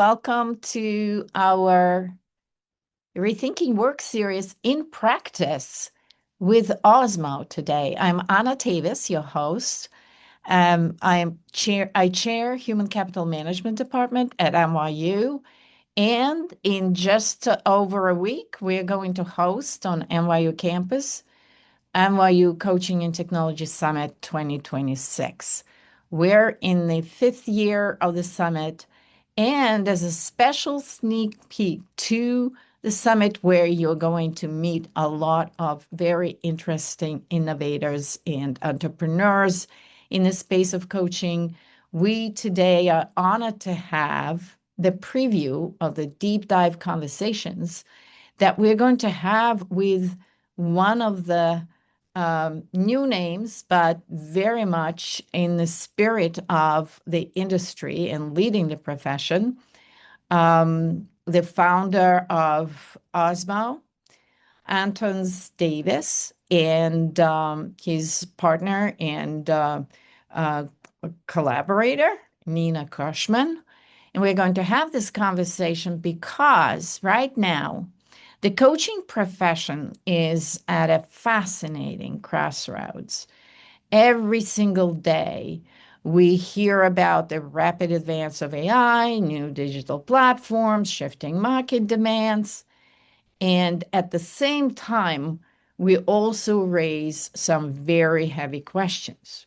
Welcome to our Rethinking Work series in practice with Osmo today. I'm Anna Tavis, your host. I chair Human Capital Management Department at NYU, and in just over a week, we're going to host on NYU campus NYU Coaching and Technology Summit 2026. We're in the fifth year of the summit, and as a special sneak peek to the summit, where you're going to meet a lot of very interesting innovators and entrepreneurs in the space of coaching, we today are honored to have the preview of the deep dive conversations that we're going to have with one of the new names, but very much in the spirit of the industry and leading the profession. The founder of Osmo, Antons Davis, and his partner and uh, collaborator, Nina Cashman. And we're going to have this conversation because right now, the coaching profession is at a fascinating crossroads. Every single day, we hear about the rapid advance of AI, new digital platforms, shifting market demands, and at the same time, we also raise some very heavy questions.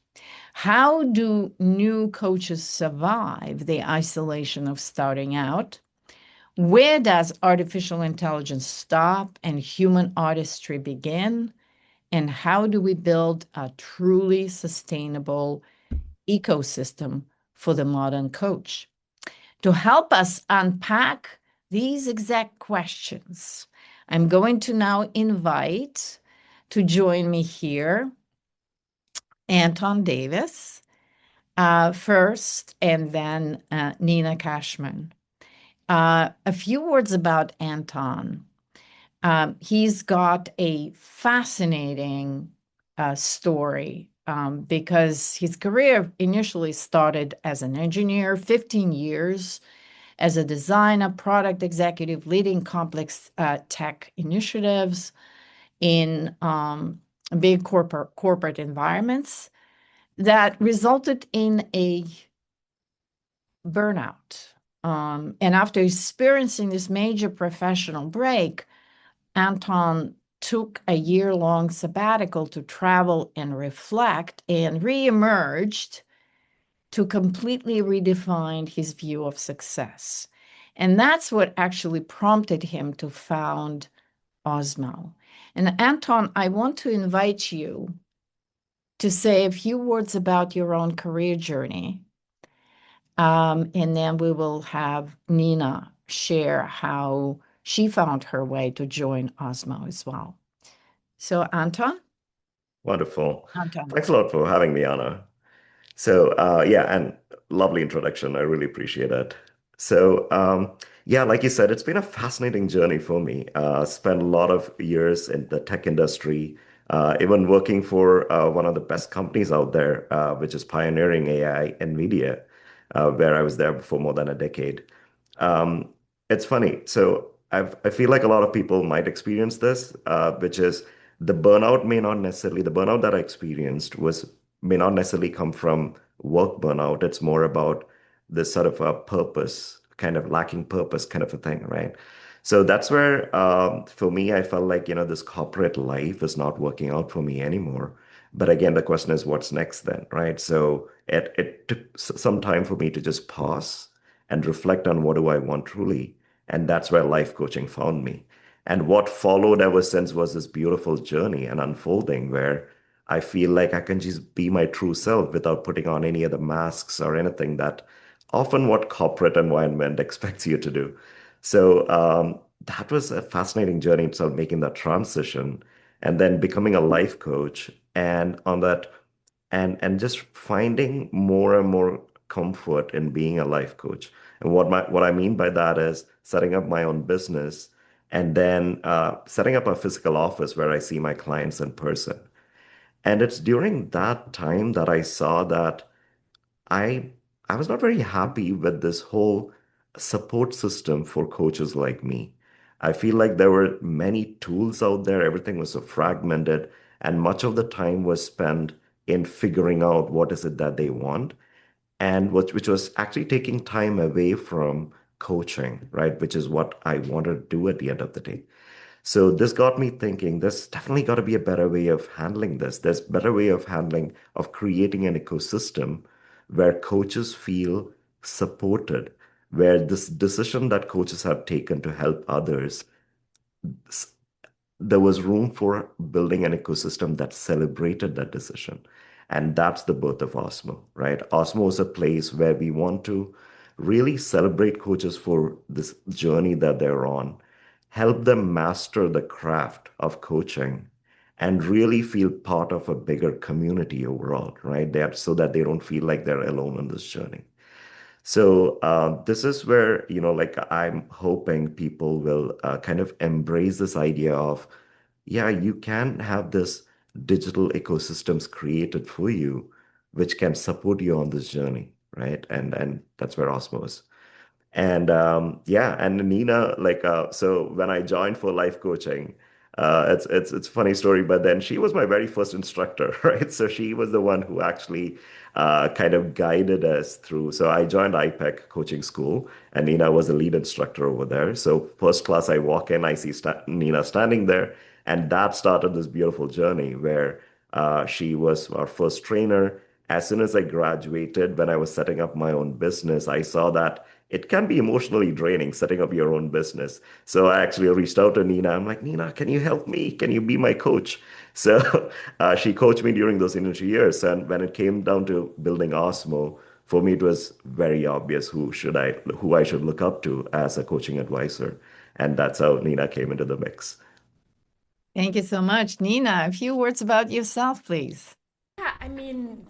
How do new coaches survive the isolation of starting out? Where does artificial intelligence stop and human artistry begin? And how do we build a truly sustainable ecosystem for the modern coach? To help us unpack these exact questions, I'm going to now invite to join me here Anton Davis first, and then Nina Cashman. A few words about Anton. He's got a fascinating story because his career initially started as an engineer, 15 years as a designer, product executive, leading complex tech initiatives in big corporate environments that resulted in a burnout. And after experiencing this major professional break, Anton took a year-long sabbatical to travel and reflect and reemerged to completely redefine his view of success. And that's what actually prompted him to found Osmo. And Anton, I want to invite you to say a few words about your own career journey. And then we will have Nina share how she found her way to join Osmo as well. So, Anton? Wonderful. Anton. Thanks a lot for having me, Anna. Yeah, and lovely introduction. I really appreciate it. Yeah, like you said, it's been a fascinating journey for me. Spent a lot of years in the tech industry, even working for one of the best companies out there, which is pioneering AI, NVIDIA, where I was there for more than a decade. Um, it's funny. I feel like a lot of people might experience this, which is the burnout that I experienced may not necessarily come from work burnout. It's more about this sort of a purpose, kind of lacking purpose kind of a thing, right? So that's where, for me, I felt like, this corporate life is not working out for me anymore. But again, the question is, what's next then, right? So it took some time for me to just pause and reflect on what do I want truly. And that's where life coaching found me. And what followed ever since was this beautiful journey and unfolding where I feel like I can just be my true self without putting on any of the masks or anything that often what corporate environment expects you to do. That was a fascinating journey itself, making that transition and then becoming a life coach and on that and just finding more and more comfort in being a life coach. And what I mean by that is setting up my own business and then setting up a physical office where I see my clients in person. And it's during that time that I saw that I I was not very happy with this whole support system for coaches like me. I feel like there were many tools out there, everything was so fragmented, and much of the time was spent in figuring out what is it that they want, and which was actually taking time away from coaching, right? Which is what I wanted to do at the end of the day. So this got me thinking, there's definitely got to be a better way of handling this. There's a better way of handling, of creating an ecosystem where coaches feel supported, where this decision that coaches have taken to help others, there was room for building an ecosystem that celebrated that decision. And that's the birth of Osmo, right? Osmo is a place where we want to really celebrate coaches for this journey that they're on, help them master the craft of coaching, and really feel part of a bigger community overall, right? So that they don't feel like they're alone on this journey. So this is where, like I'm hoping people will kind of embrace this idea of, yeah, you can have this digital ecosystems created for you, which can support you on this journey, right? And that's where Osmo is. And yeah, and Nina, like so when I joined for life coaching, it's a funny story, but then she was my very first instructor, right? So she was the one who actually kind of guided us through. So I joined IPEC coaching school, and Nina was the lead instructor over there. So first class, I walk in, I see Nina standing there, and that started this beautiful journey where she was our first trainer. As soon as I graduated, when I was setting up my own business, I saw that it can be emotionally draining setting up your own business. So I actually reached out to Nina. I'm like, Nina, can you help me? Can you be my coach? So she coached me during those initial years. And when it came down to building Osmo, for me, it was very obvious who I should look up to as a coaching advisor. And that's how Nina came into the mix. Thank you so much. Nina, a few words about yourself, please. Yeah, I mean,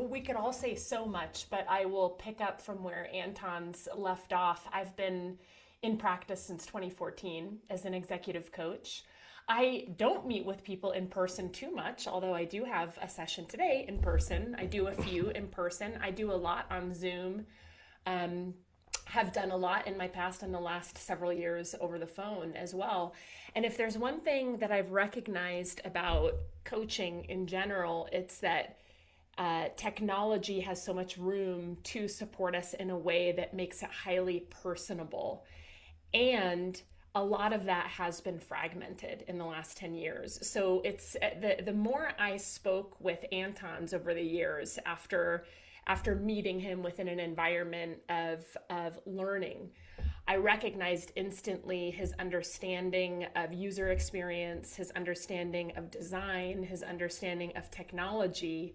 we could all say so much, but I will pick up from where Anton's left off. I've been in practice since 2014 as an executive coach. I don't meet with people in person too much, although I do have a session today in person. I do a few in person. I do a lot on Zoom. Um, have done a lot in my past and the last several years over the phone as well. And if there's one thing that I've recognized about coaching in general, it's that technology has so much room to support us in a way that makes it highly personable. And a lot of that has been fragmented in the last 10 years. So it's the more I spoke with Antons over the years after meeting him within an environment of learning, I recognized instantly his understanding of user experience, his understanding of design, his understanding of technology.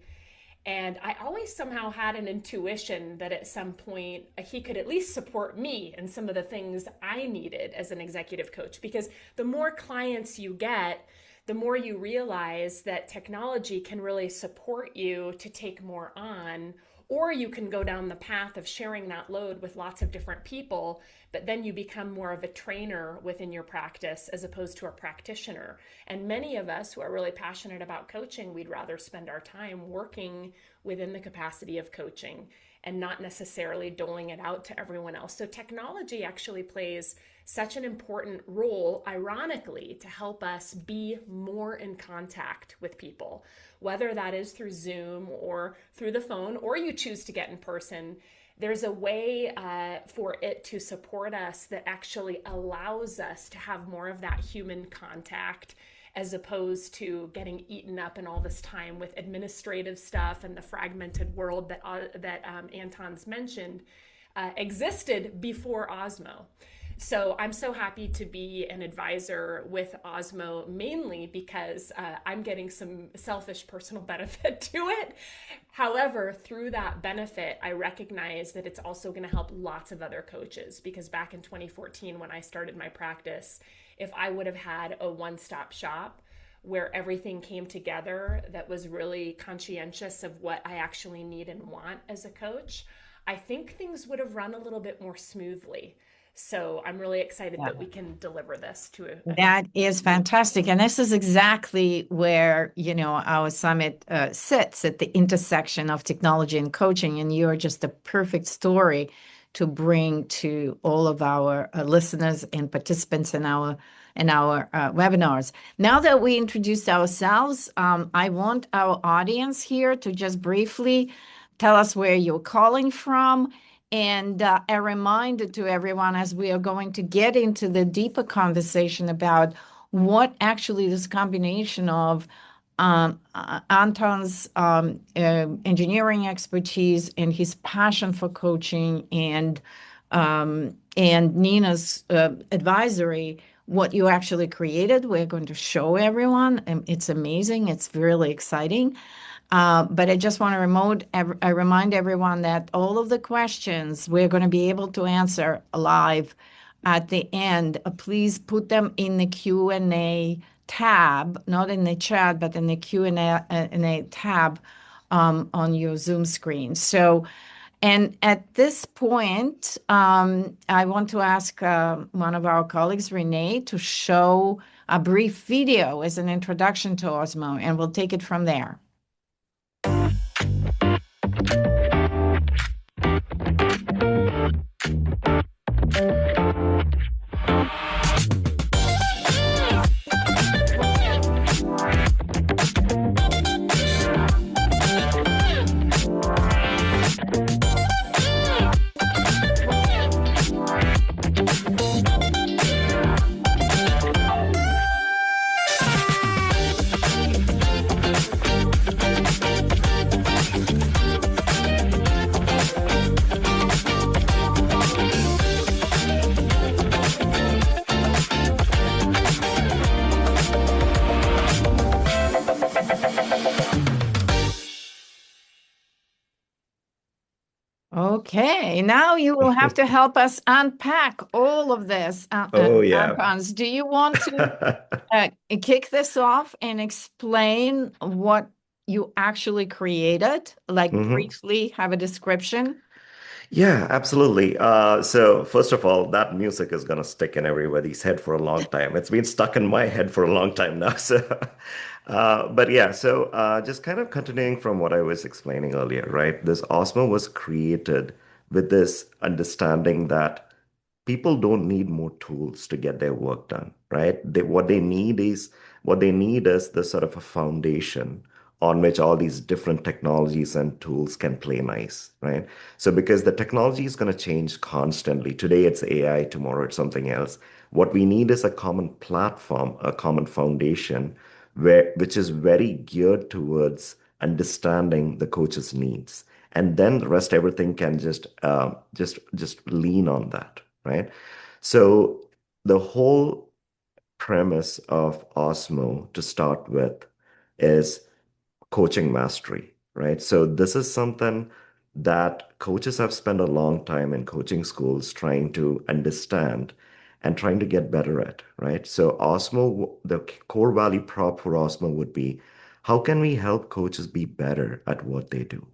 And I always somehow had an intuition that at some point he could at least support me in some of the things I needed as an executive coach. Because the more clients you get, the more you realize that technology can really support you to take more on, or you can go down the path of sharing that load with lots of different people, but then you become more of a trainer within your practice as opposed to a practitioner. And many of us who are really passionate about coaching, we'd rather spend our time working within the capacity of coaching and not necessarily doling it out to everyone else. So technology actually plays such an important role, ironically, to help us be more in contact with people, whether that is through Zoom or through the phone, or you choose to get in person. There's a way for it to support us that actually allows us to have more of that human contact as opposed to getting eaten up in all this time with administrative stuff and the fragmented world that Anton's mentioned existed before Osmo. So I'm so happy to be an advisor with Osmo, mainly because I'm getting some selfish personal benefit to it. However, through that benefit, I recognize that it's also going to help lots of other coaches, because back in 2014, when I started my practice, if I would have had a one-stop shop where everything came together that was really conscientious of what I actually need and want as a coach, I think things would have run a little bit more smoothly. So I'm really excited that we can deliver this to a That is fantastic. And this is exactly where, our summit sits at the intersection of technology and coaching. And you're just a perfect story to bring to all of our listeners and participants in our webinars. Now that we introduced ourselves, I want our audience here to just briefly tell us where you're calling from. And a reminder to everyone as we are going to get into the deeper conversation about what actually this combination of Anton's engineering expertise and his passion for coaching and Nina's advisory, what you actually created. We're going to show everyone, and it's amazing. It's really exciting. But I just want to remind everyone that all of the questions we're going to be able to answer live at the end. Please put them in the Q&A tab, not in the chat, but in the Q&A tab on your Zoom screen. So, and at this point, I want to ask one of our colleagues, Renee, to show a brief video as an introduction to Osmo, and we'll take it from there. Okay, now you will have to help us unpack all of this. Oh, yeah. Antons, do you want to kick this off and explain what you actually created? Like hmm briefly have a description? Yeah, absolutely. So first of all, that music is gonna stick in everybody's head for a long time. It's been stuck in my head for a long time now. But yeah, just kind of continuing from what I was explaining earlier, right? This Osmo was created with this understanding that people don't need more tools to get their work done, right? What they need is the sort of a foundation on which all these different technologies and tools can play nice, right? So because the technology is going to change constantly. Today it's AI, tomorrow it's something else. What we need is a common platform, a common foundation which is very geared towards understanding the coach's needs. And then the rest everything can just lean on that, right? So the whole premise of Osmo to start with is coaching mastery, right? So this is something that coaches have spent a long time in coaching schools trying to understand and trying to get better at, right? So Osmo, the core value prop for Osmo would be, how can we help coaches be better at what they do?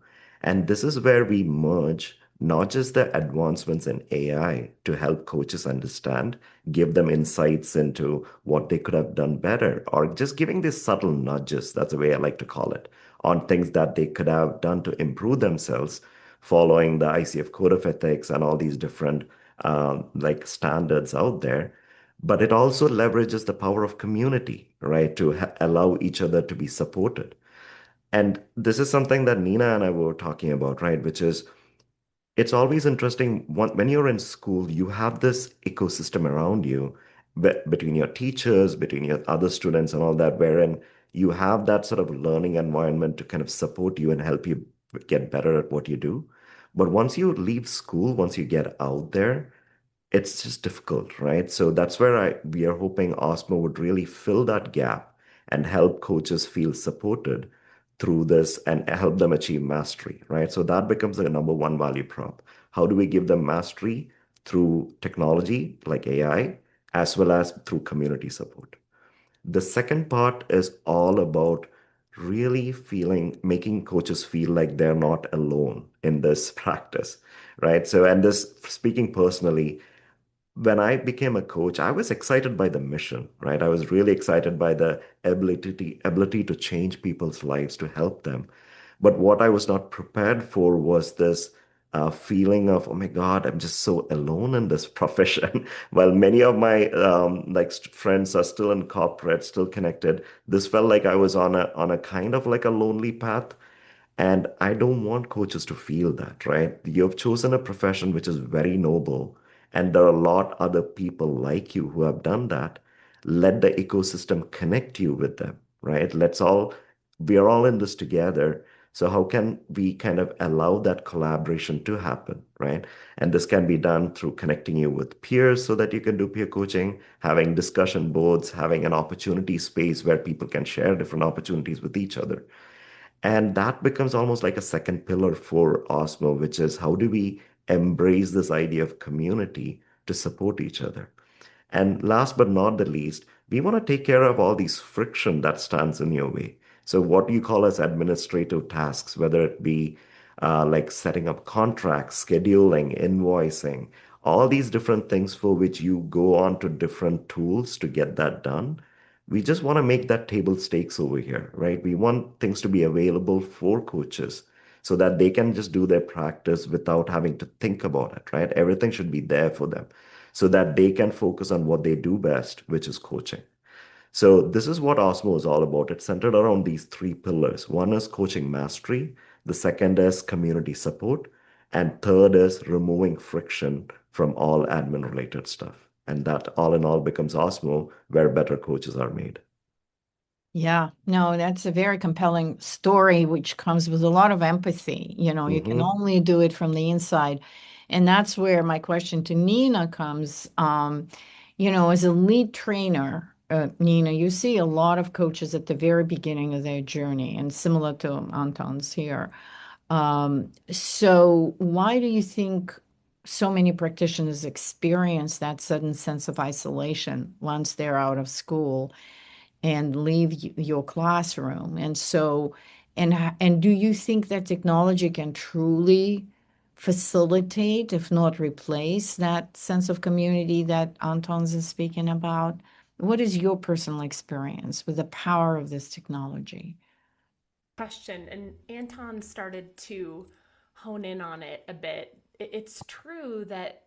And this is where we merge not just the advancements in AI to help coaches understand, give them insights into what they could have done better, or just giving these subtle nudges, that's the way I like to call it, on things that they could have done to improve themselves following the ICF Code of Ethics and all these different like standards out there. But it also leverages the power of community, right, to allow each other to be supported. And this is something that Nina and I were talking about, right, which is it's always interesting when you're in school, you have this ecosystem around you between your teachers, between your other students, and all that, wherein you have that sort of learning environment to kind of support you and help you get better at what you do. But once you leave school, once you get out there, it's just difficult, right? So that's where we are hoping Osmo would really fill that gap and help coaches feel supported through this and help them achieve mastery, right? So that becomes the number one value prop. How do we give them mastery through technology like AI, as well as through community support? The second part is all about really making coaches feel like they're not alone in this practice, right? So, and this, speaking personally, when I became a coach, I was excited by the mission, right? I was really excited by the ability to change people's lives to help them. But what I was not prepared for was this feeling of, oh my God, I'm just so alone in this profession. While many of my friends are still in corporate, still connected, this felt like I was on a kind of like a lonely path. And I don't want coaches to feel that, right? You've chosen a profession which is very noble, and there are a lot other people like you who have done that. Let the ecosystem connect you with them, right? We are all in this together. So how can we kind of allow that collaboration to happen, right? And this can be done through connecting you with peers so that you can do peer coaching, having discussion boards, having an opportunity space where people can share different opportunities with each other. And that becomes almost like a second pillar for Osmo, which is how do we embrace this idea of community to support each other? And last but not the least, we want to take care of all these friction that stands in your way. So what you call as administrative tasks, whether it be like setting up contracts, scheduling, invoicing, all these different things for which you go on to different tools to get that done. We just want to make that table stakes over here, right? We want things to be available for coaches so that they can just do their practice without having to think about it, right? Everything should be there for them so that they can focus on what they do best, which is coaching. So this is what Osmo is all about. It's centered around these three pillars. One is coaching mastery, the second is community support, and third is removing friction from all admin related stuff. And that all in all becomes Osmo, where better coaches are made. Yeah, no, that's a very compelling story, which comes with a lot of empathy. You can Hmm. only do it from the inside. And that's where my question to Nina comes. As a lead trainer, Nina, you see a lot of coaches at the very beginning of their journey, and similar to Anton's here. So why do you think so many practitioners experience that sudden sense of isolation once they're out of school and leave your classroom? And do you think that technology can truly facilitate, if not replace, that sense of community that Anton's is speaking about? What is your personal experience with the power of this technology? Question. And Anton started to hone in on it a bit. It's true that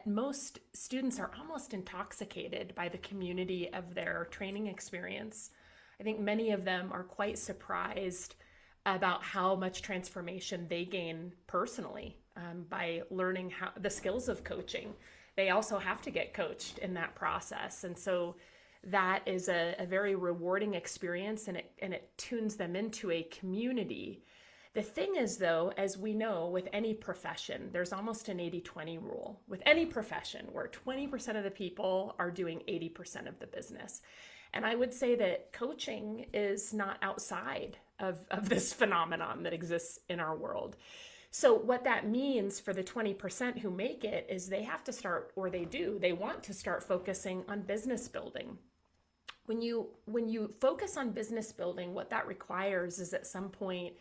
most students are almost intoxicated by the community of their training experience. I think many of them are quite surprised about how much transformation they gain personally by learning the skills of coaching. They also have to get coached in that process. And so that is a very rewarding experience, and it tunes them into a community. The thing is, though, as we know, with any profession, there's almost an 80-20 rule. With any profession, where 20% of the people are doing 80% of the business. And I would say that coaching is not outside of this phenomenon that exists in our world. So, what that means for the 20% who make it is they have to start, or they want to start focusing on business building. When you focus on business building, what that requires is at some point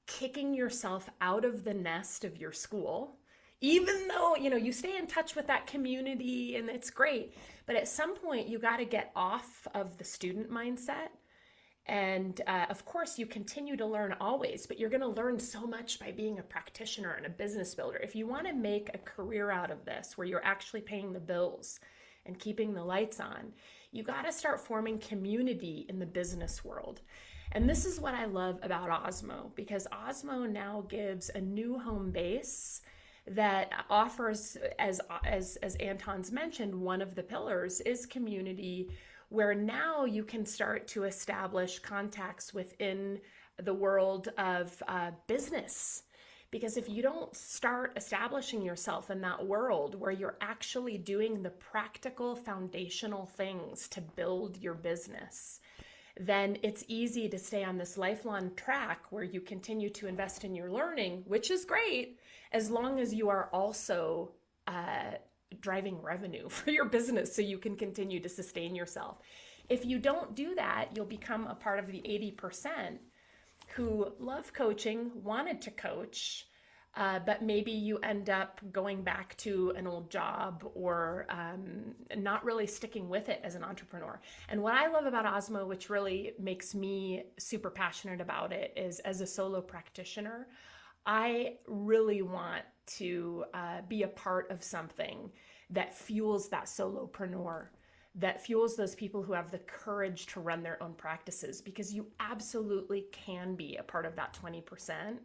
kicking yourself out of the nest of your school, even though you stay in touch with that community and it's great, but at some point you got to get off of the student mindset. And of course you continue to learn always, but you're going to learn so much by being a practitioner and a business builder. If you want to make a career out of this where you're actually paying the bills and keeping the lights on, you got to start forming community in the business world. And this is what I love about Osmo, because Osmo now gives a new home base that offers, as Anton's mentioned, one of the pillars is community, where now you can start to establish contacts within the world of business. Because if you don't start establishing yourself in that world where you're actually doing the practical foundational things to build your business, then it's easy to stay on this lifelong track where you continue to invest in your learning, which is great, as long as you are also driving revenue for your business so you can continue to sustain yourself. If you don't do that, you'll become a part of the 80% who love coaching, wanted to coach, but maybe you end up going back to an old job or not really sticking with it as an entrepreneur. And what I love about Osmo, which really makes me super passionate about it, is as a solo practitioner, I really want to be a part of something that fuels that solopreneur, that fuels those people who have the courage to run their own practices, because you absolutely can be a part of that 20%.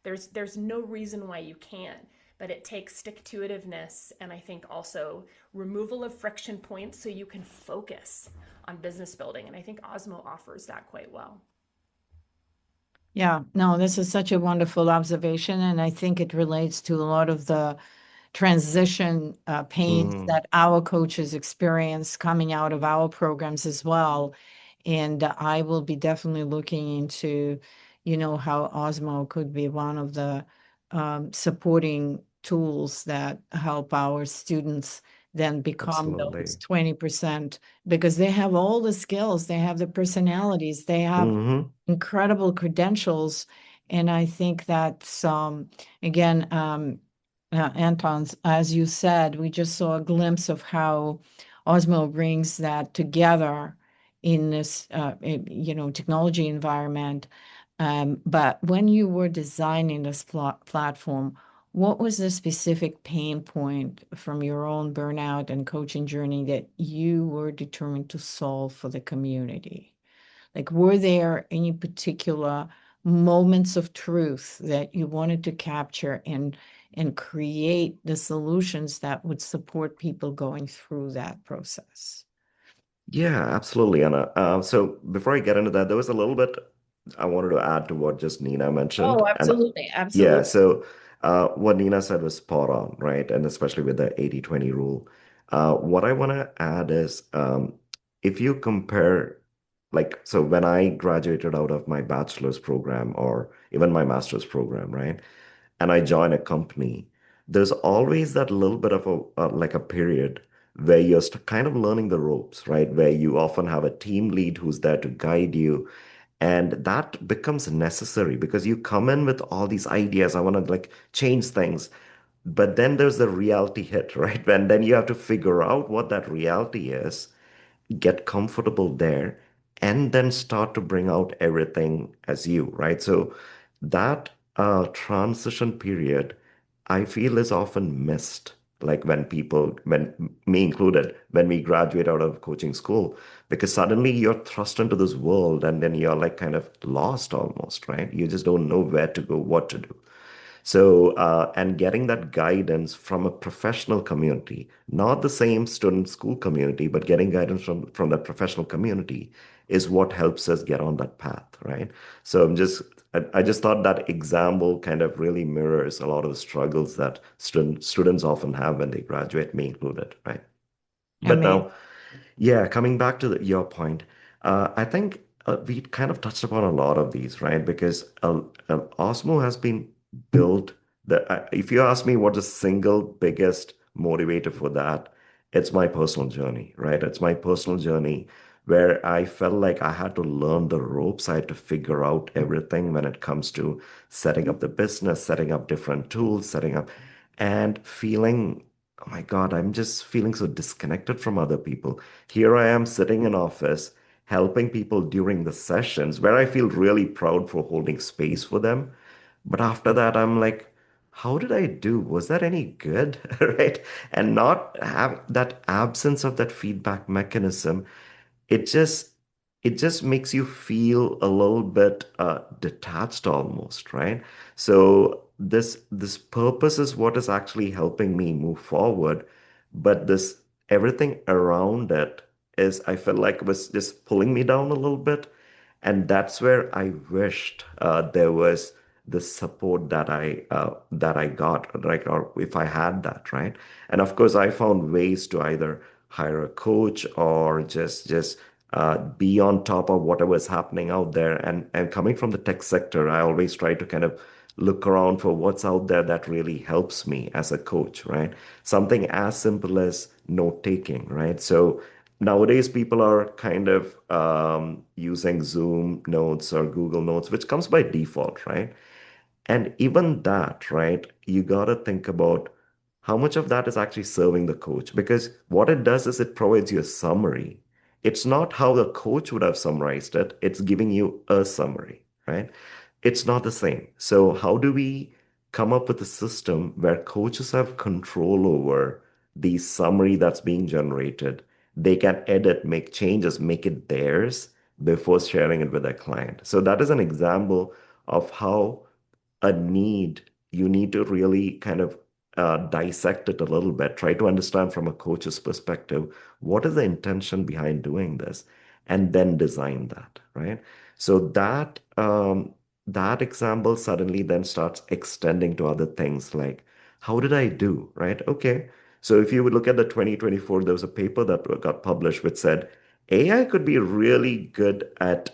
There's no reason why you can't, but it takes stick to itiveness, and I think also removal of friction points so you can focus on business building. And I think Osmo offers that quite well. Yeah, no, this is such a wonderful observation, and I think it relates to a lot of the transition pains Mm, that our coaches experience coming out of our programs as well. And I will be definitely looking into, how Osmo could be one of the supporting tools that help our students then become those absolutely. 20%, because they have all the skills, they have the personalities, they have Hmm. incredible credentials. And I think that's, again, Antons, as you said, we just saw a glimpse of how Osmo brings that together in this, technology environment. But when you were designing this platform, what was the specific pain point from your own burnout and coaching journey that you were determined to solve for the community? Like, were there any particular moments of truth that you wanted to capture and create the solutions that would support people going through that process? Yeah, absolutely, Anna. So before I get into that, there was a little bit I wanted to add to what just Nina mentioned. Oh, And absolutely, yeah, absolutely. so what Nina said was spot on, right? And especially with the 80-20 rule. What I want to add is if you compare, like, so when I graduated out of my bachelor's program or even my master's program, right? And I join a company, there's always that little bit of like a period where you're kind of learning the ropes, right? Where you often have a team lead who's there to guide you. And that becomes necessary because you come in with all these ideas. I want to like change things. But then there's the reality hit, right? And then you have to figure out what that reality is, get comfortable there, and then start to bring out everything as you, right? So that transition period, I feel is often missed. Like when people, when me included, when we graduate out of coaching school, because suddenly you're thrust into this world and then you're like kind of lost almost, right? You just don't know where to go, what to do. So, and getting that guidance from a professional community, not the same student school community, but getting guidance from that professional community is what helps us get on that path, right? So I just thought that example kind of really mirrors a lot of the struggles that students often have when they graduate, me included, right? But Amazing. now, yeah, coming back to your point, I think we kind of touched upon a lot of these, right? Because Osmo has been built. If you ask me what the single biggest motivator for that, it's my personal journey, right? It's my personal journey where I felt like I had to learn the ropes. I had to figure out everything when it comes to setting up the business, setting up different tools, setting up, and feeling, oh my God, I'm just feeling so disconnected from other people. Here I am sitting in office helping people during the sessions where I feel really proud for holding space for them. But after that, I'm like, how did I do? Was that any good? Right? And not have that absence of that feedback mechanism, it just it just makes you feel a little bit detached almost, right? So this purpose is what is actually helping me move forward, but this everything around it is I felt like was just pulling me down a little bit, and that's where I wished there was the support that I got, like, or if I had that, right? And of course, I found ways to either hire a coach or just be on top of whatever's happening out there. And coming from the tech sector, I always try to kind of look around for what's out there that really helps me as a coach, right? Something as simple as note taking, right? So nowadays people are kind of using Zoom Notes or Google Notes, which comes by default, right? And even that, right, you got to think about how much of that is actually serving the coach. Because what it does is it provides you a summary. It's not how the coach would have summarized it, it's giving you a summary, right? It's not the same. So, how do we come up with a system where coaches have control over the summary that's being generated. They can edit, make changes, make it theirs before sharing it with their client. So that is an example of how a need, you need to really kind of dissect it a little bit, try to understand from a coach's perspective, what is the intention behind doing this, and then design that, right? So that example suddenly then starts extending to other things like, how did I do, right? Okay. So if you would look at the 2024, there was a paper that got published which said AI could be really good at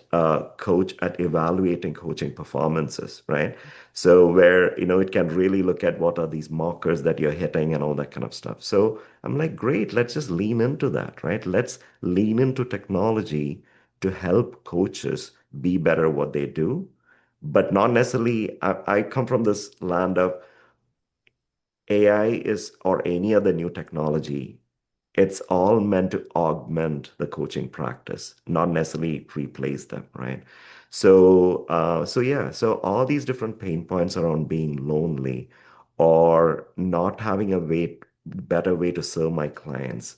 coach at evaluating coaching performances, right? So where, it can really look at what are these markers that you're hitting and all that kind of stuff. So I'm like, great, let's just lean into that, right? Let's lean into technology to help coaches be better at what they do. But not necessarily, I come from this land of AI is or any other new technology, it's all meant to augment the coaching practice, not necessarily replace them, right? So yeah, so all these different pain points around being lonely or not having better way to serve my clients,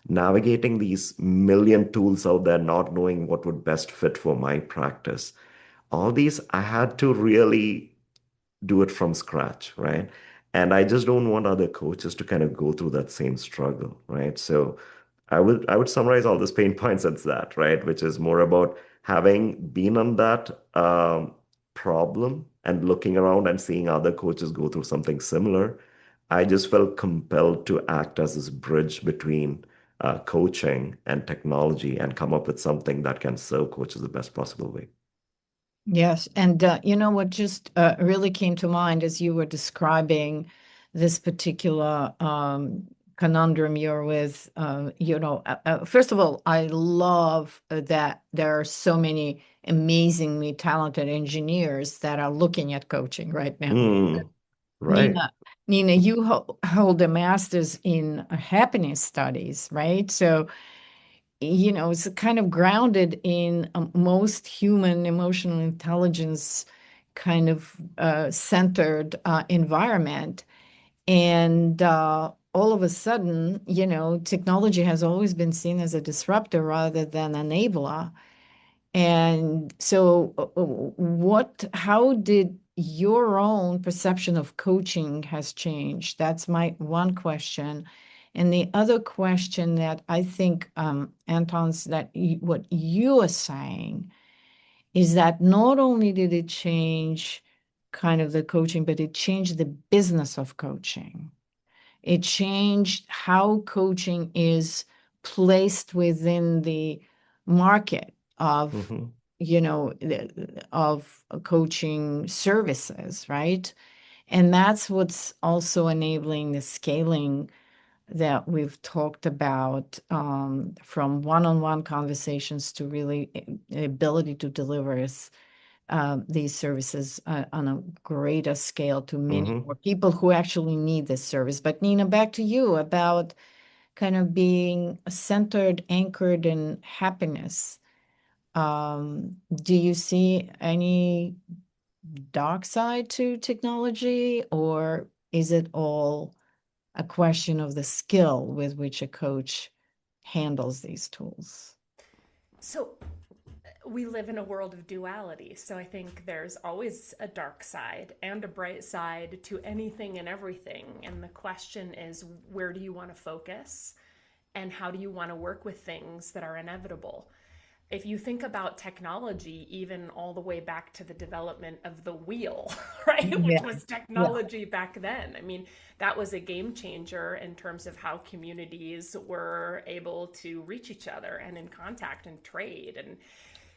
navigating these million tools out there, not knowing what would best fit for my practice. All these I had to really do it from scratch, right? And I just don't want other coaches to kind of go through that same struggle, right? So I would summarize all those pain points as that, right? Which is more about having been on that problem and looking around and seeing other coaches go through something similar. I just felt compelled to act as this bridge between coaching and technology and come up with something that can serve coaches the best possible way. Yes, and you know what just really came to mind as you were describing this particular conundrum you're with. First of all, I love that there are so many amazingly talented engineers that are looking at coaching right now. Mm, right. Nina, Nina, you hold a master's in happiness studies, right? So it's kind of grounded in most human emotional intelligence kind of centered environment. And all of a sudden, technology has always been seen as a disruptor rather than enabler. And so, how did your own perception of coaching has changed? That's my one question. And the other question that I think, Antons, what you are saying is that not only did it change kind of the coaching, but it changed the business of coaching. It changed how coaching is placed within the market of, Hmm. of coaching services, right? And that's what's also enabling the scaling that we've talked about, from one-on-one conversations to really ability to deliver these services on a greater scale to many Hmm. more people who actually need this service. But Nina, back to you about kind of being centered, anchored in happiness. Do you see any dark side to technology, or is it all a question of the skill with which a coach handles these tools? So we live in a world of duality. So I think there's always a dark side and a bright side to anything and everything. And the question is, where do you want to focus? And how do you want to work with things that are inevitable? If you think about technology, even all the way back to the development of the wheel, right, which Yeah, was yeah. technology back then. I mean, that was a game changer in terms of how communities were able to reach each other and in contact and trade. And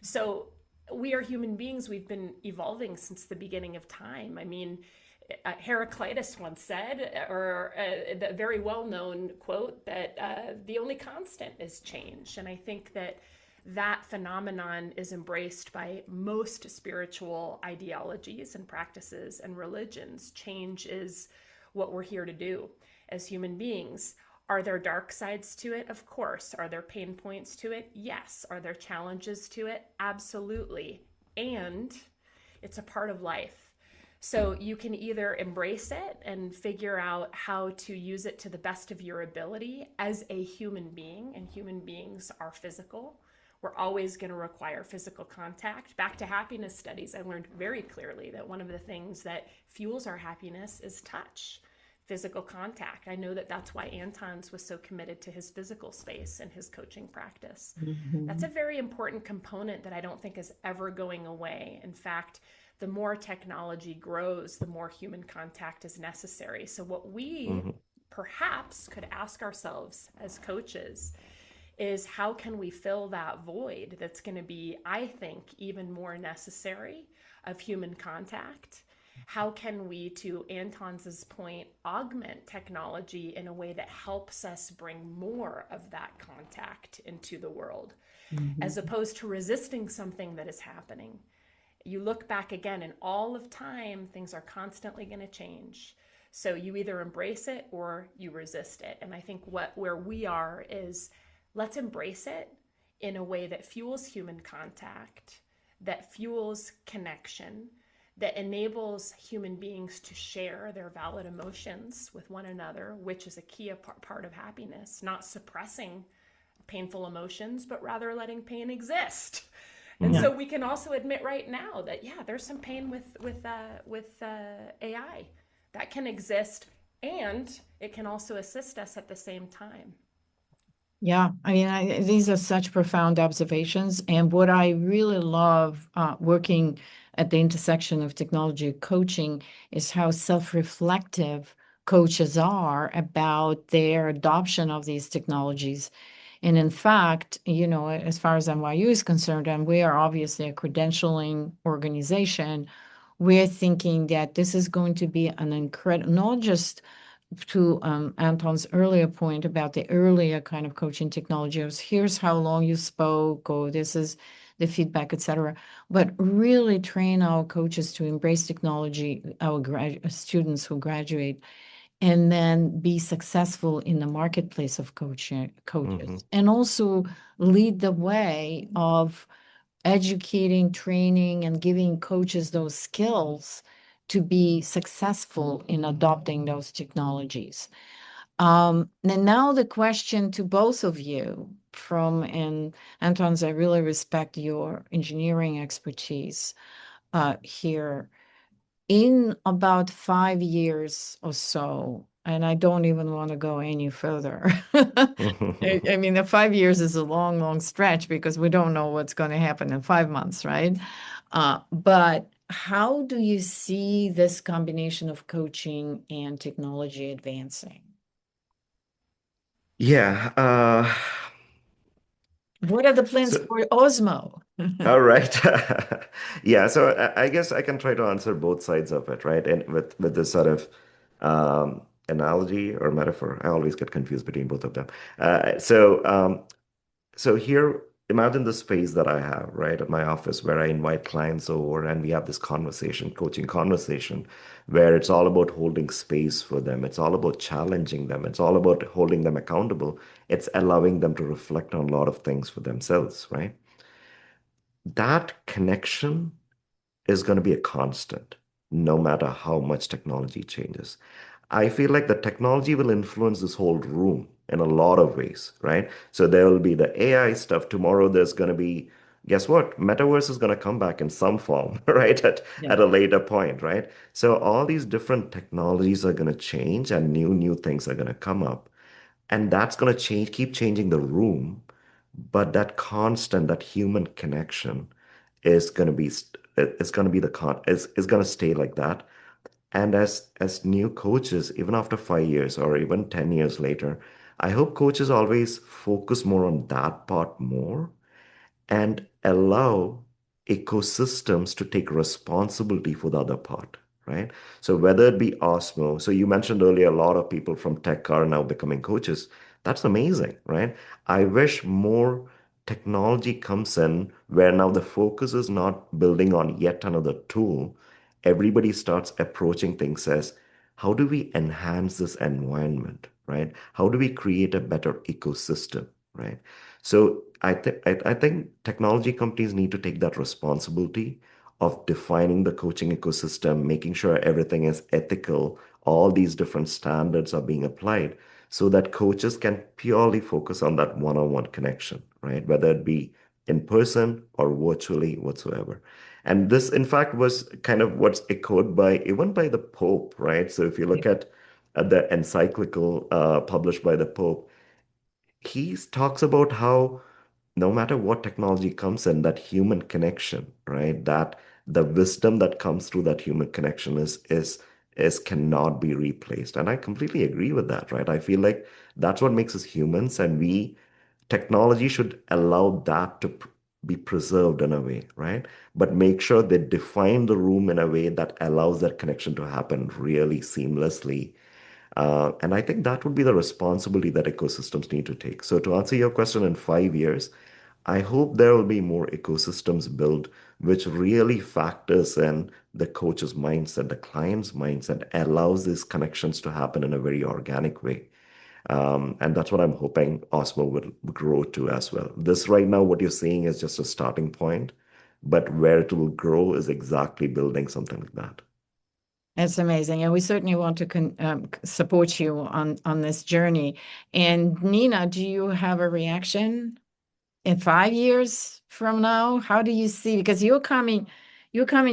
so we are human beings. We've been evolving since the beginning of time. I mean, Heraclitus once said, or the very well known quote, that the only constant is change. And I think that that phenomenon is embraced by most spiritual ideologies and practices and religions. Change is what we're here to do as human beings. Are there dark sides to it? Of course. Are there pain points to it? Yes. Are there challenges to it? Absolutely. And it's a part of life. So you can either embrace it and figure out how to use it to the best of your ability as a human being, and human beings are physical. We're always going to require physical contact. Back to happiness studies, I learned very clearly that one of the things that fuels our happiness is touch, physical contact. I know that that's why Antons was so committed to his physical space and his coaching practice. That's a Mhm. very important component that I don't think is ever going away. In fact, the more technology grows, the more human contact is necessary. So, what we Hmm. perhaps could ask ourselves as coaches is how can we fill that void that's going to be, I think, even more necessary of human contact? How can we, to Antons's point, augment technology in a way that helps us bring more of that contact into the world, as Mhm. opposed to resisting something that is happening? You look back again, and all of time, things are constantly going to change. So you either embrace it or you resist it. And I think where we are is, let's embrace it in a way that fuels human contact, that fuels connection, that enables human beings to share their valid emotions with one another, which is a key part of happiness, not suppressing painful emotions, but rather letting pain exist. And Yeah. so we can also admit right now that, yeah, there's some pain with AI that can exist, and it can also assist us at the same time. Yeah, I mean, these are such profound observations. And what I really love working at the intersection of technology coaching is how self-reflective coaches are about their adoption of these technologies. And in fact, as far as NYU is concerned, and we are obviously a credentialing organization, we're thinking that this is going to be an incredible, not just to Anton's earlier point about the earlier kind of coaching technology of here's how long you spoke, or this is the feedback, etc. But really train our coaches to embrace technology, our students who graduate, and then be successful in the marketplace of Hmm. coaches, and also lead the way of educating, training, and giving coaches those skills to be successful in adopting those technologies. And now the question to both of you and Antons, I really respect your engineering expertise here. In about 5 years or so, and I don't even want to go any further. I mean, the 5 years is a long, long stretch because we don't know what's going to happen in 5 months, right? But how do you see this combination of coaching and technology advancing? Yeah. What are the plans So, for Osmo? all right. Yeah. So I guess I can try to answer both sides of it, right? And with this sort of analogy or metaphor, I always get confused between both of them. So here, imagine the space that I have, right, at my office where I invite clients over and we have this conversation, coaching conversation, where it's all about holding space for them. It's all about challenging them. It's all about holding them accountable. It's allowing them to reflect on a lot of things for themselves, right? That connection is going to be a constant, no matter how much technology changes. I feel like the technology will influence this whole room in a lot of ways, right? So there will be the AI stuff. Tomorrow there's going to be, guess what? Metaverse is going to come back in some form, right? At Yeah. a later point, right? So all these different technologies are going to change and new things are going to come up. And that's going to change, keep changing the room. But that constant, that human connection is going to be, it's going to be is going to stay like that. And as new coaches, even after 5 years or even 10 years later, I hope coaches always focus more on that part more and allow ecosystems to take responsibility for the other part, right? So whether it be Osmo, so you mentioned earlier, a lot of people from tech are now becoming coaches. That's amazing, right? I wish more technology comes in where now the focus is not building on yet another tool. Everybody starts approaching things as, how do we enhance this environment, right? How do we create a better ecosystem, right? So I think technology companies need to take that responsibility of defining the coaching ecosystem, making sure everything is ethical, all these different standards are being applied so that coaches can purely focus on that one-on-one connection, right? Whether it be in person or virtually whatsoever. And this, in fact, was kind of what's echoed by even by the Pope, right? So if you look at the encyclical published by the Pope, he talks about how no matter what technology comes in, that human connection, right? That the wisdom that comes through that human connection is cannot be replaced. And I completely agree with that, right? I feel like that's what makes us humans, and we technology should allow that to be preserved in a way, right? But make sure they define the room in a way that allows that connection to happen really seamlessly. And I think that would be the responsibility that ecosystems need to take. So to answer your question, in 5 years, I hope there will be more ecosystems built which really factors in the coach's mindset, the client's mindset, allows these connections to happen in a very organic way. And that's what I'm hoping Osmo will grow to as well. This right now, what you're seeing is just a starting point, but where it will grow is exactly building something like that. That's amazing. And we certainly want to support you on this journey. And Nina, do you have a reaction in 5 years from now? How do you see? Because you're coming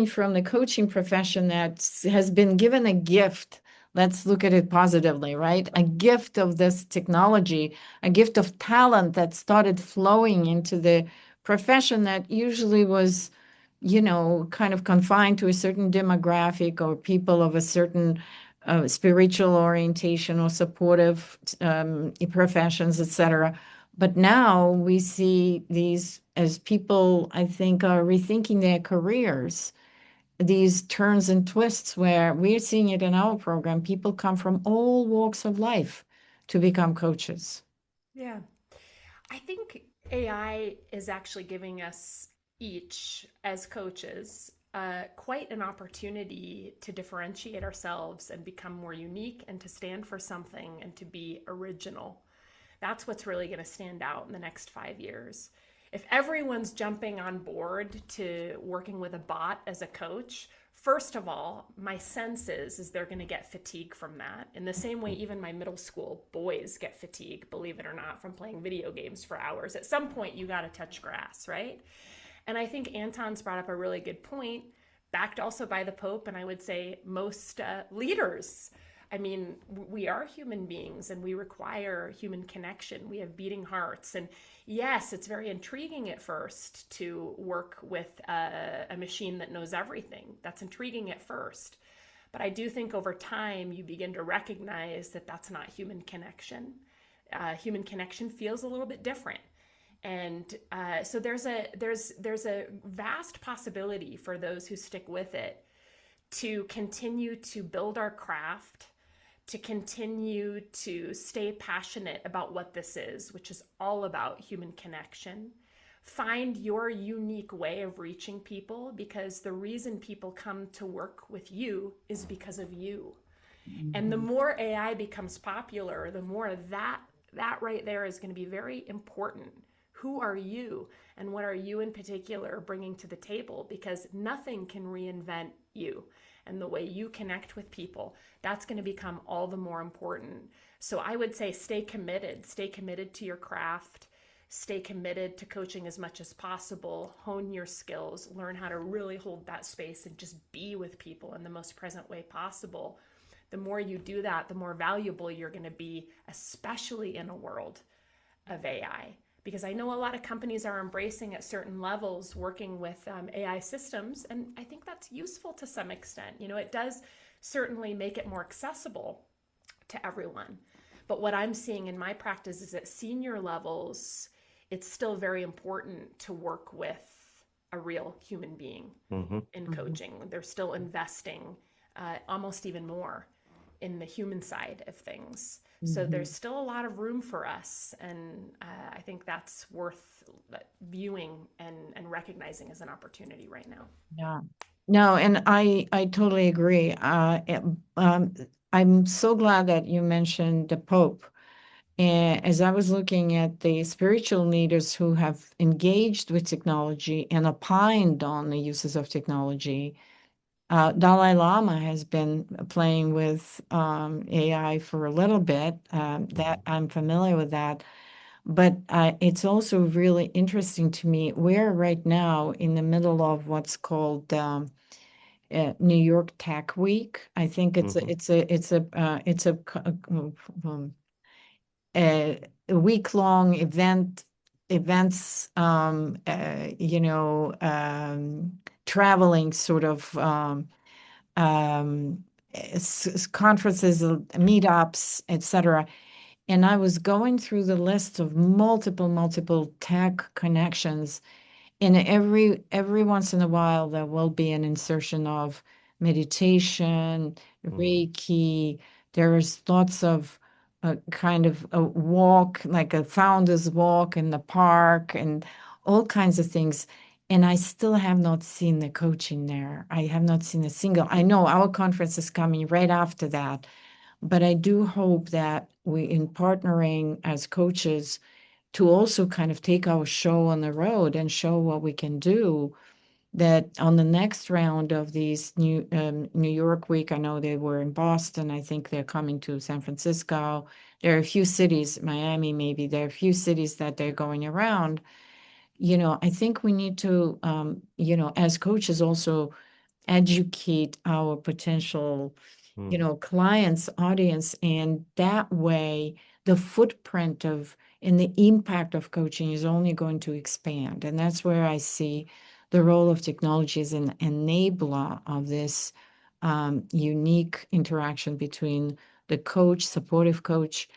from the coaching profession that has been given a gift. Let's look at it positively, right? A gift of this technology, a gift of talent that started flowing into the profession that usually was, kind of confined to a certain demographic or people of a certain spiritual orientation or supportive professions, etc. But now we see these as people, I think, are rethinking their careers, these turns and twists where we're seeing it in our program. People come from all walks of life to become coaches. Yeah. I think AI is actually giving us each, as coaches, quite an opportunity to differentiate ourselves and become more unique and to stand for something and to be original. That's what's really going to stand out in the next 5 years. If everyone's jumping on board to working with a bot as a coach, first of all, my sense is they're going to get fatigue from that. In the same way, even my middle school boys get fatigue, believe it or not, from playing video games for hours. At some point, you got to touch grass, right? And I think Anton's brought up a really good point, backed also by the Pope, and I would say most leaders. I mean, we are human beings and we require human connection. We have beating hearts. And yes, it's very intriguing at first to work with a machine that knows everything. That's intriguing at first. But I do think over time you begin to recognize that that's not human connection. Human connection feels a little bit different. And so there's a vast possibility for those who stick with it to continue to build our craft, to continue to stay passionate about what this is, which is all about human connection. Find your unique way of reaching people, because the reason people come to work with you is because of you. And the Mhm. more AI becomes popular, the more that right there is going to be very important. Who are you and what are you in particular bringing to the table? Because nothing can reinvent you. And the way you connect with people, that's going to become all the more important. So I would say stay committed to your craft, stay committed to coaching as much as possible, hone your skills, learn how to really hold that space and just be with people in the most present way possible. The more you do that, the more valuable you're going to be, especially in a world of AI. Because I know a lot of companies are embracing at certain levels working with AI systems, and I think that's useful to some extent. It does certainly make it more accessible to everyone. But what I'm seeing in my practice is at senior levels, it's still very important to work with a real human being Hmm. in Mhm. coaching. They're still investing almost even more in the human side of things. So there's Mhm. still a lot of room for us. And I think that's worth viewing and recognizing as an opportunity right now. Yeah. No, and I totally agree. I'm so glad that you mentioned the Pope. And as I was looking at the spiritual leaders who have engaged with technology and opined on the uses of technology, Dalai Lama has been playing with AI for a little bit. That Mhm. I'm familiar with that, but it's also really interesting to me. We're right now in the middle of what's called New York Tech Week. I think Mhm. um, a week-long events, traveling sort of conferences, meetups, etc. And I was going through the list of multiple tech connections, and every once in a while there will be an insertion of meditation, Mhm. Reiki. There's lots of kind of a walk, like a founder's walk in the park, and all kinds of things. And I still have not seen the coaching there. I have not seen a single. I know our conference is coming right after that, but I do hope that we, in partnering as coaches, to also kind of take our show on the road and show what we can do. That on the next round of these New York week, I know they were in Boston. I think they're coming to San Francisco. There are a few cities, Miami maybe. There are a few cities that they're going around. I think we need to, as coaches, also educate our potential Mhm. clients, audience, and that way the footprint of and the impact of coaching is only going to expand. And that's where I see the role of technology as an enabler of this unique interaction between the coach, supportive coach,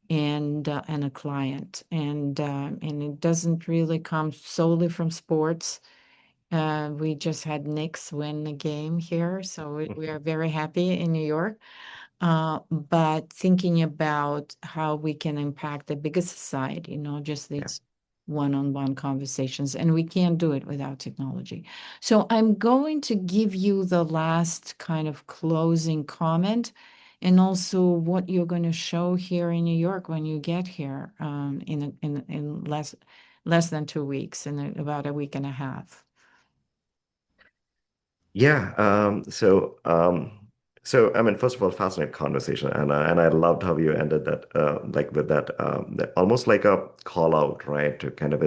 and a client. And it doesn't really come solely from sports. We just had Knicks win the game here, so we are very happy in New York. But thinking about how we can impact the bigger society, not just Yeah. these one-on-one conversations, and we can't do it without technology. So I'm going to give you the last kind of closing comment, and also what you're going to show here in New York when you get here in less than 2 weeks, in about a week and a half. Yeah. So I mean, first of all, fascinating conversation, and I loved how you ended that, like with that almost like a call out, right? To kind of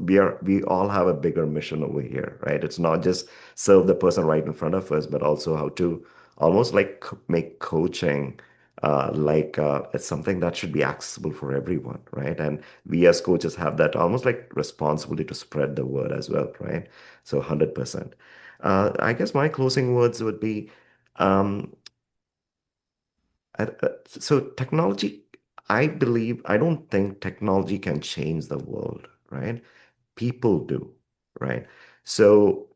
we all have a bigger mission over here, right? It's not just serve the person right in front of us, but also how to almost like make coaching it's something that should be accessible for everyone, right? And we as coaches have that almost like responsibility to spread the word as well, right? So 100%. I guess my closing words would be, um, so technology, I don't think technology can change the world, right? People do, right? So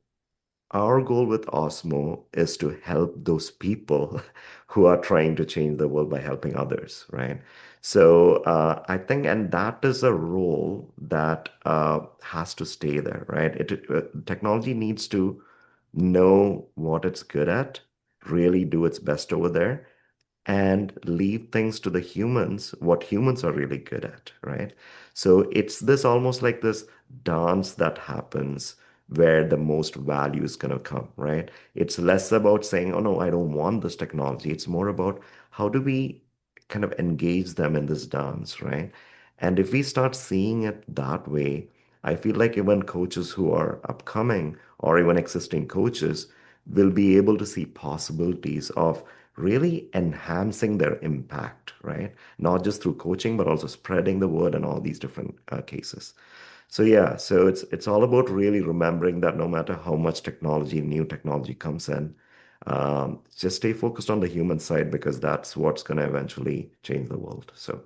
our goal with Osmo is to help those people who are trying to change the world by helping others, right? So I think, and that is a role that has to stay there, right? Technology needs to know what it's good at, really do its best over there, and leave things to the humans, what humans are really good at, right? So it's this almost like this dance that happens where the most value is going to come, right? It's less about saying, oh no, I don't want this technology. It's more about how do we kind of engage them in this dance, right? And if we start seeing it that way, I feel like even coaches who are upcoming or even existing coaches will be able to see possibilities of really enhancing their impact, right? Not just through coaching, but also spreading the word in all these different cases. So yeah, so it's all about really remembering that no matter how much technology, new technology comes in, just stay focused on the human side because that's what's going to eventually change the world. So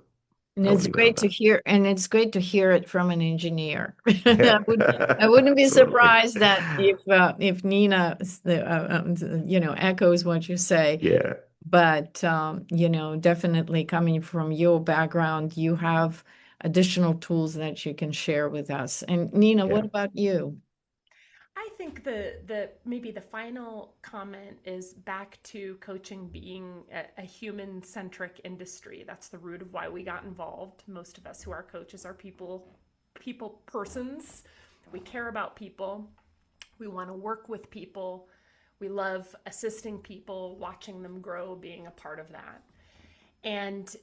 And I would it's leave it on great to that. hear, and it's great to hear it from an engineer. Yeah, I wouldn't be absolutely. surprised that if Nina, echoes what you say. Yeah, But definitely coming from your background, you have additional tools that you can share with us. And Nina, what yeah. about you? think the maybe the final comment is back to coaching being a human centric industry. That's the root of why we got involved. Most of us who are coaches are people persons. We care about people. We want to work with people. We love assisting people, watching them grow, being a part of that. And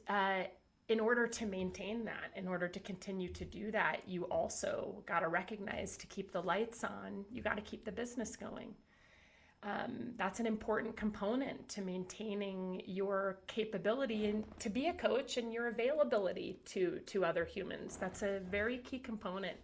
in order to maintain that, in order to continue to do that, you also got to recognize to keep the lights on, you got to keep the business going. That's an important component to maintaining your capability and to be a coach and your availability to other humans. That's a very key component.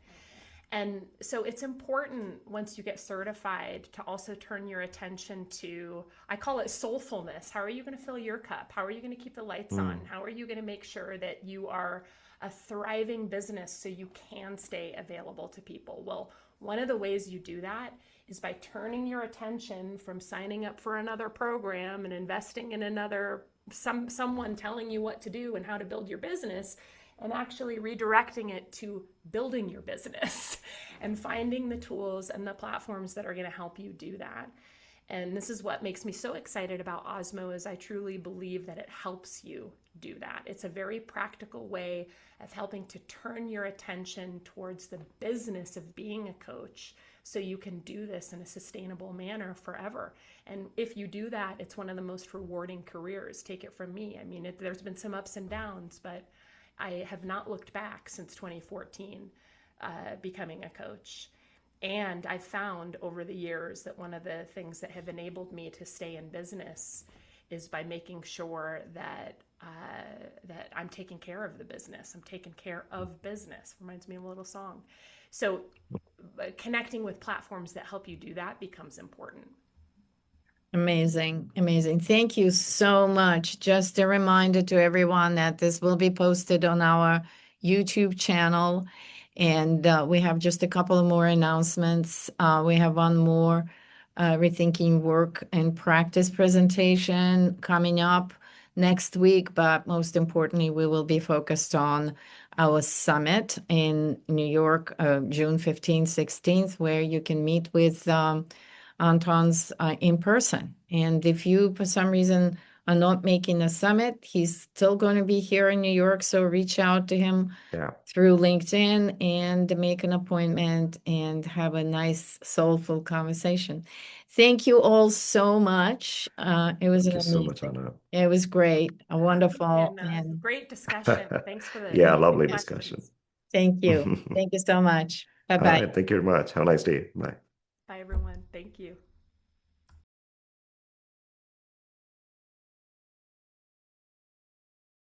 And so it's important once you get certified to also turn your attention to, I call it soulfulness. How are you going to fill your cup? How are you going to keep the lights on? Mm, How are you going to make sure that you are a thriving business so you can stay available to people? Well, one of the ways you do that is by turning your attention from signing up for another program and investing in another someone telling you what to do and how to build your business, and actually redirecting it to building your business and finding the tools and the platforms that are going to help you do that. And this is what makes me so excited about Osmo, is I truly believe that it helps you do that. It's a very practical way of helping to turn your attention towards the business of being a coach so you can do this in a sustainable manner forever. And if you do that, it's one of the most rewarding careers. Take it from me. I mean, there's been some ups and downs, but I have not looked back since 2014 becoming a coach. And I've found over the years that one of the things that have enabled me to stay in business is by making sure that that I'm taking care of the business. I'm taking care of business. Reminds me of a little song. So connecting with platforms that help you do that becomes important. Amazing, amazing. Thank you so much. Just a reminder to everyone that this will be posted on our YouTube channel. And we have just a couple of more announcements. We have one more Rethinking Work and Practice presentation coming up next week. But most importantly, we will be focused on our summit in New York, June 15th, 16th, where you can meet with Antons in person. And if you, for some reason, are not making the summit, he's still going to be here in New York. So reach out to him yeah, through LinkedIn and make an appointment and have a nice, soulful conversation. Thank you all so much. It was thank an you so much, amazing. Anna. It was great, wonderful, And and great discussion. Thanks for Yeah, the lovely discussion. questions. thank you. Thank you so much. Bye All bye. right, thank you very much. Have a nice day. Bye. Bye, everyone. Thank you.